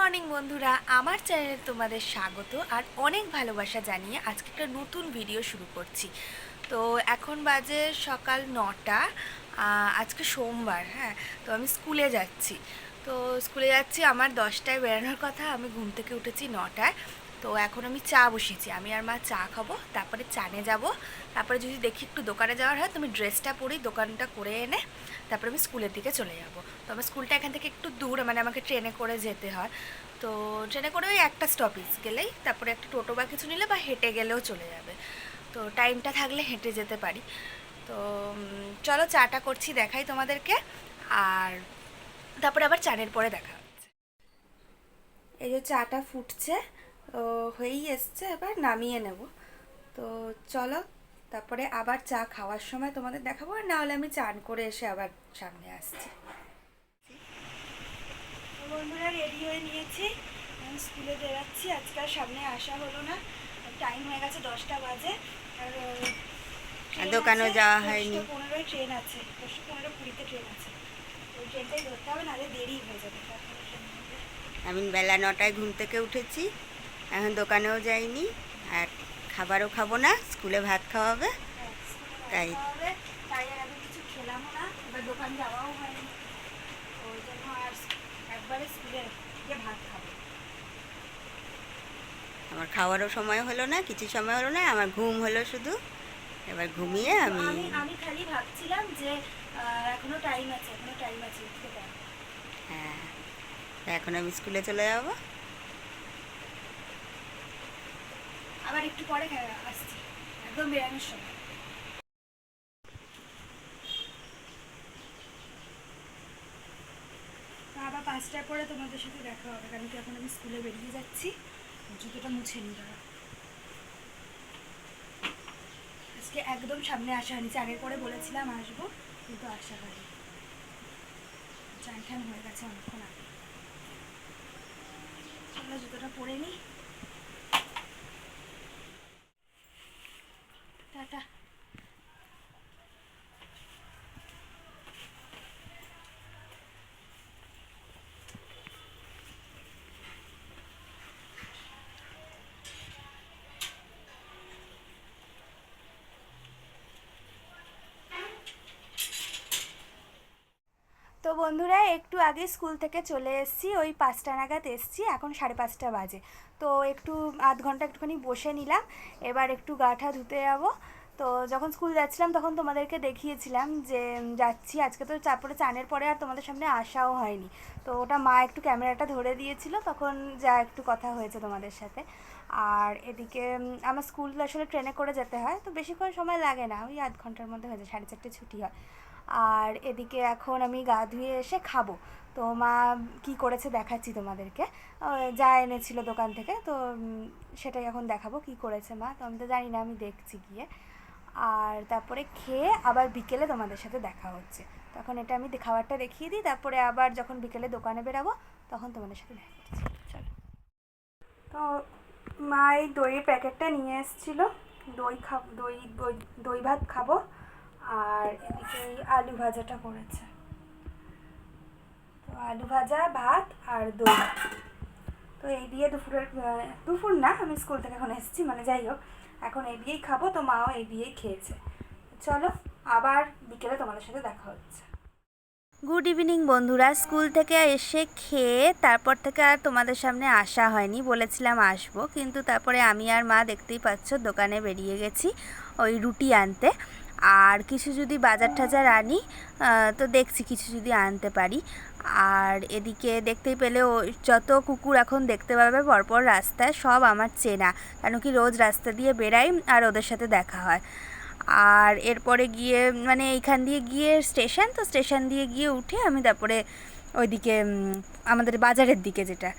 Morning বন্ধুরা, আমার চ্যানেলে তোমাদের স্বাগত আর অনেক ভালোবাসা জানিয়ে আজকে একটা নতুন ভিডিও শুরু করছি। তো এখন বাজে সকাল 9টা। আজকে সোমবার। হ্যাঁ, তো আমি স্কুলে যাচ্ছি। আমার 10টায় বেরোনোর কথা, আমি ঘুম থেকে উঠেছি 9টায়। তো এখন আমি চা বসিয়েছি, আমি আর মা চা খাবো, তারপরে চানে যাব। তারপরে যদি দেখি একটু দোকানে যাওয়ার হয়, তুমি ড্রেসটা পরি, দোকানটা করে এনে তারপরে আমি স্কুলের দিকে চলে যাব। তো আমার স্কুলটা এখান থেকে একটু দূর, মানে আমাকে ট্রেনে করে যেতে হয়। তো ট্রেনে করে ওই একটা স্টপেজ গেলেই তারপরে একটা টোটো বা কিছু নিলে বা হেঁটে গেলেও চলে যাবে। তো টাইমটা থাকলে হেঁটে যেতে পারি। তো চলো চাটা করছি, দেখাই তোমাদেরকে। আর তারপরে আবার চানের পরে দেখা হচ্ছে। এই যে চাটা ফুটছে, তো হয়েই এসছে, এবার নামিয়ে নেব। তো চলো, তারপরে আবার চা খাওয়ার সময় তোমাদের দেখাবো, আর না হলে আমি চান করে এসে আবার সামনে আসছি। বন্ধুরা, রেডি হয়ে নিয়েছি, আমি স্কুলে বেরাচ্ছি। আজকে আর সামনে আসা হলো না, টাইম হয়ে গেছে 10টা বাজে। আর দোকানেও যাওয়া হয়নি। 10:15 ট্রেন আছে, 10:15-20-তে ট্রেন আছে। ওই ট্রেনটাই ধরতে হবে, নাহলে দেরি হয়ে যাবে। আমি বেলা 9টায় ঘুম থেকে উঠেছি, এখন দোকানেও যাইনি, আর খাবারও খাবো না, স্কুলে ভাত খাওয়াবে। হ্যাঁ, স্কুলে ভাত তাই খাওয়া হবে, তাই আর আমি কিছু খেলামও না, এবার দোকান যাওয়াও হয়নি। ওই জন্য আর একবারে স্কুলে গিয়ে ভাত খাবো। আমার খাওয়ারও সময় হলো না, কিছু সময় হলো না, আমার ঘুম হলো শুধু। এবার ঘুমিয়ে কিন্তু আমি আমি আমি খালি ভাবছিলাম যে এখনো টাইম আছে, এখনো টাইম আছে, উঠতে পারবো। হ্যাঁ, এখন আমি স্কুলে চলে যাবো। আবার একটু পরে আসছি, একদম বেরানোর সময়। আবার 5টার পরে তোমাদের সাথে দেখা হবে, কারণ কি এখন আমি স্কুলে বেরিয়ে যাচ্ছি। জুতোটা মুছে নিই দাঁড়া। আজকে একদম সামনে আসা হয়নি, চানের পরে বলেছিলাম আসবো, কিন্তু আসা হয়নি। চান ঠান হয়ে গেছে অনেকক্ষণ আগে। চলো জুতোটা পরে নিই। টাটা। তো বন্ধুরা, একটু আগে স্কুল থেকে চলে এসেছি, ওই 5টা নাগাদ এসেছি, এখন 5:30 বাজে। তো একটু আধ ঘন্টা একটুখানি বসে নিলাম, এবার একটু গা ঠা ধুতে যাবো। তো যখন স্কুল যাচ্ছিলাম তখন তোমাদেরকে দেখিয়েছিলাম যে যাচ্ছি। আজকে তো তারপরে চানের পরে আর তোমাদের সামনে আসাও হয়নি। তো ওটা মা একটু ক্যামেরাটা ধরে দিয়েছিল, তখন যা একটু কথা হয়েছে তোমাদের সাথে। আর এদিকে আমার স্কুল আসলে ট্রেনে করে যেতে হয়, তো বেশিক্ষণ সময় লাগে না, ওই আধ ঘন্টার মধ্যে হয়ে যায়, 4:30 ছুটি হয়। আর এদিকে এখন আমি গা ধুয়ে এসে খাবো। তো মা কি করেছে দেখাচ্ছি তোমাদেরকে। যা এনেছিল দোকান থেকে, তো সেটাই এখন দেখাবো কি করেছে মা। তো আমি তো জানি না, আমি দেখছি গিয়ে। আর তারপরে খেয়ে আবার বিকেলে তোমাদের সাথে দেখা হচ্ছে। তখন এটা আমি খাবারটা দেখিয়ে দিই, তারপরে আবার যখন বিকেলে দোকানে বেরাবো তখন তোমাদের সাথে দেখা করছি। চলো। তো মা এই দইয়ের প্যাকেটটা নিয়ে এসেছিলো, দই দই দই ভাত খাবো। আর এদিকে এই আলু ভাজাটা করেছে। তো আলু ভাজা, ভাত আর দই। তো এই দিয়ে দুপুর না, আমি স্কুল থেকে এখন এসেছি, মানে যাই হোক, এখন এই দিয়েই খাবো। তো মাও এই দিয়েই খেয়েছে। চলো, আবার বিকেলে তোমাদের সাথে দেখা হচ্ছে। গুড ইভিনিং বন্ধুরা, স্কুল থেকে এসে খেয়ে তারপর থেকে আর তোমাদের সামনে আসা হয়নি, বলেছিলাম আসবো, কিন্তু তারপরে আমি আর মা দেখতেই পাচ্ছ দোকানে বেরিয়ে গেছি ওই রুটি আনতে। আর কিছু যদি বাজার টাজার আনি, তো দেখছি কিছু যদি আনতে পারি। আর এদিকে দেখতেই পেলে যত কুকুর এখন দেখতে পাবে পরপর রাস্তায়, সব আমার চেনা, কেন কি রোজ রাস্তা দিয়ে বেরাই আর ওদের সাথে দেখা হয়। আর এরপরে গিয়ে মানে এইখান দিয়ে গিয়ে স্টেশন, তো স্টেশন দিয়ে গিয়ে উঠে আমি তারপরে ওইদিকে আমাদের বাজারের দিকে, যেটা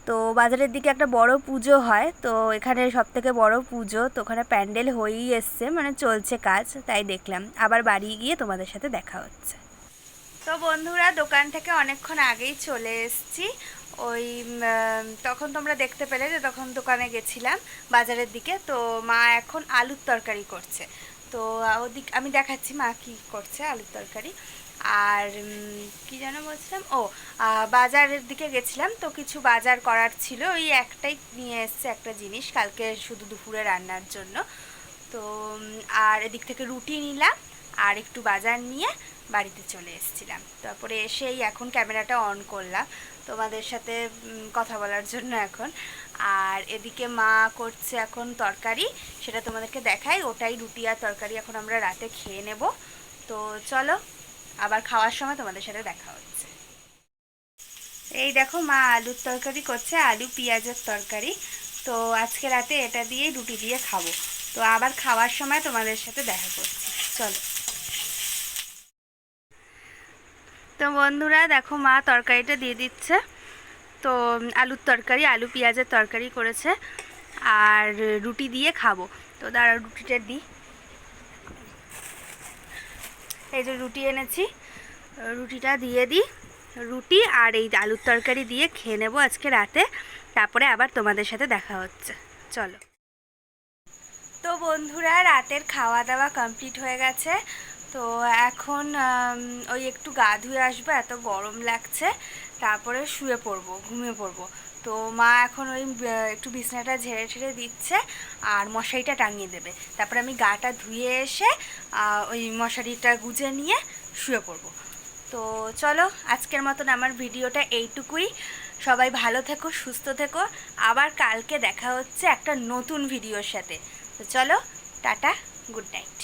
তো বাজারের দিকে একটা বড় পুজো হয়, তো এখানে সবথেকে বড় পুজো, তো ওখানে প্যান্ডেল হয়েই এসছে, মানে চলছে কাজ, তাই দেখলাম। আবার বাড়ি গিয়ে তোমাদের সাথে দেখা হচ্ছে। তো বন্ধুরা, দোকান থেকে অনেকক্ষণ আগেই চলে এসেছি। ওই তখন তোমরা দেখতে পেলে যে তখন দোকানে গেছিলাম বাজারের দিকে। তো মা এখন আলুর তরকারি করছে। তো ওদিক আমি দেখাচ্ছি মা কি করছে, আলুর তরকারি। আর কি যেন বলছিলাম, বাজারের দিকে গেছিলাম, তো কিছু বাজার করার ছিল, ওই একটাই নিয়ে এসছে একটা জিনিস কালকে শুধু দুপুরে রান্নার জন্য। তো আর এদিক থেকে রুটি নিলাম আর একটু বাজার নিয়ে বাড়িতে চলে এসেছিলাম। তারপরে এসেই এখন ক্যামেরাটা অন করলাম তোমাদের সাথে কথা বলার জন্য এখন। আর এদিকে মা করছে এখন তরকারি, সেটা তোমাদেরকে দেখাই। ওটাই রুটি আর তরকারি এখন আমরা রাতে খেয়ে নেব। তো চলো আবার খাওয়ার সময় তোমাদের সাথে দেখা হচ্ছে। এই দেখো মা আলুর তরকারি করছে, আলু পেঁয়াজের তরকারি। তো আজকে রাতে এটা দিয়েই রুটি দিয়ে খাবো। তো আবার খাওয়ার সময় তোমাদের সাথে দেখা করছি, চলো। তো বন্ধুরা দেখো মা তরকারিটা দিয়ে দিচ্ছে। তো আলুর তরকারি, আলু পেঁয়াজের তরকারি করেছে আর রুটি দিয়ে খাবো। তো দাঁড়া রুটিটা দিই। এই যে রুটি এনেছি, রুটিটা দিয়ে দিই। রুটি আর এই আলুর তরকারি দিয়ে খেয়ে নেবো আজকে রাতে, তারপরে আবার তোমাদের সাথে দেখা হচ্ছে, চলো। তো বন্ধুরা রাতের খাওয়া দাওয়া কমপ্লিট হয়ে গেছে। তো এখন ওই একটু গা ধুয়ে আসবো, এত গরম লাগছে, তারপরে শুয়ে পড়বো, ঘুমিয়ে পড়বো। তো মা এখন ওই একটু বিছানাটা ঝেড়ে ঝেড়ে দিচ্ছে আর মশারিটা টাঙিয়ে দেবে। তারপরে আমি গাটা ধুয়ে এসে ওই মশারিটা গুজে নিয়ে শুয়ে পড়বো। তো চলো আজকের মতন আমার ভিডিওটা এইটুকুই। সবাই ভালো থেকো, সুস্থ থেকো। আবার কালকে দেখা হচ্ছে একটা নতুন ভিডিওর সাথে। তো চলো, টাটা, গুড নাইট।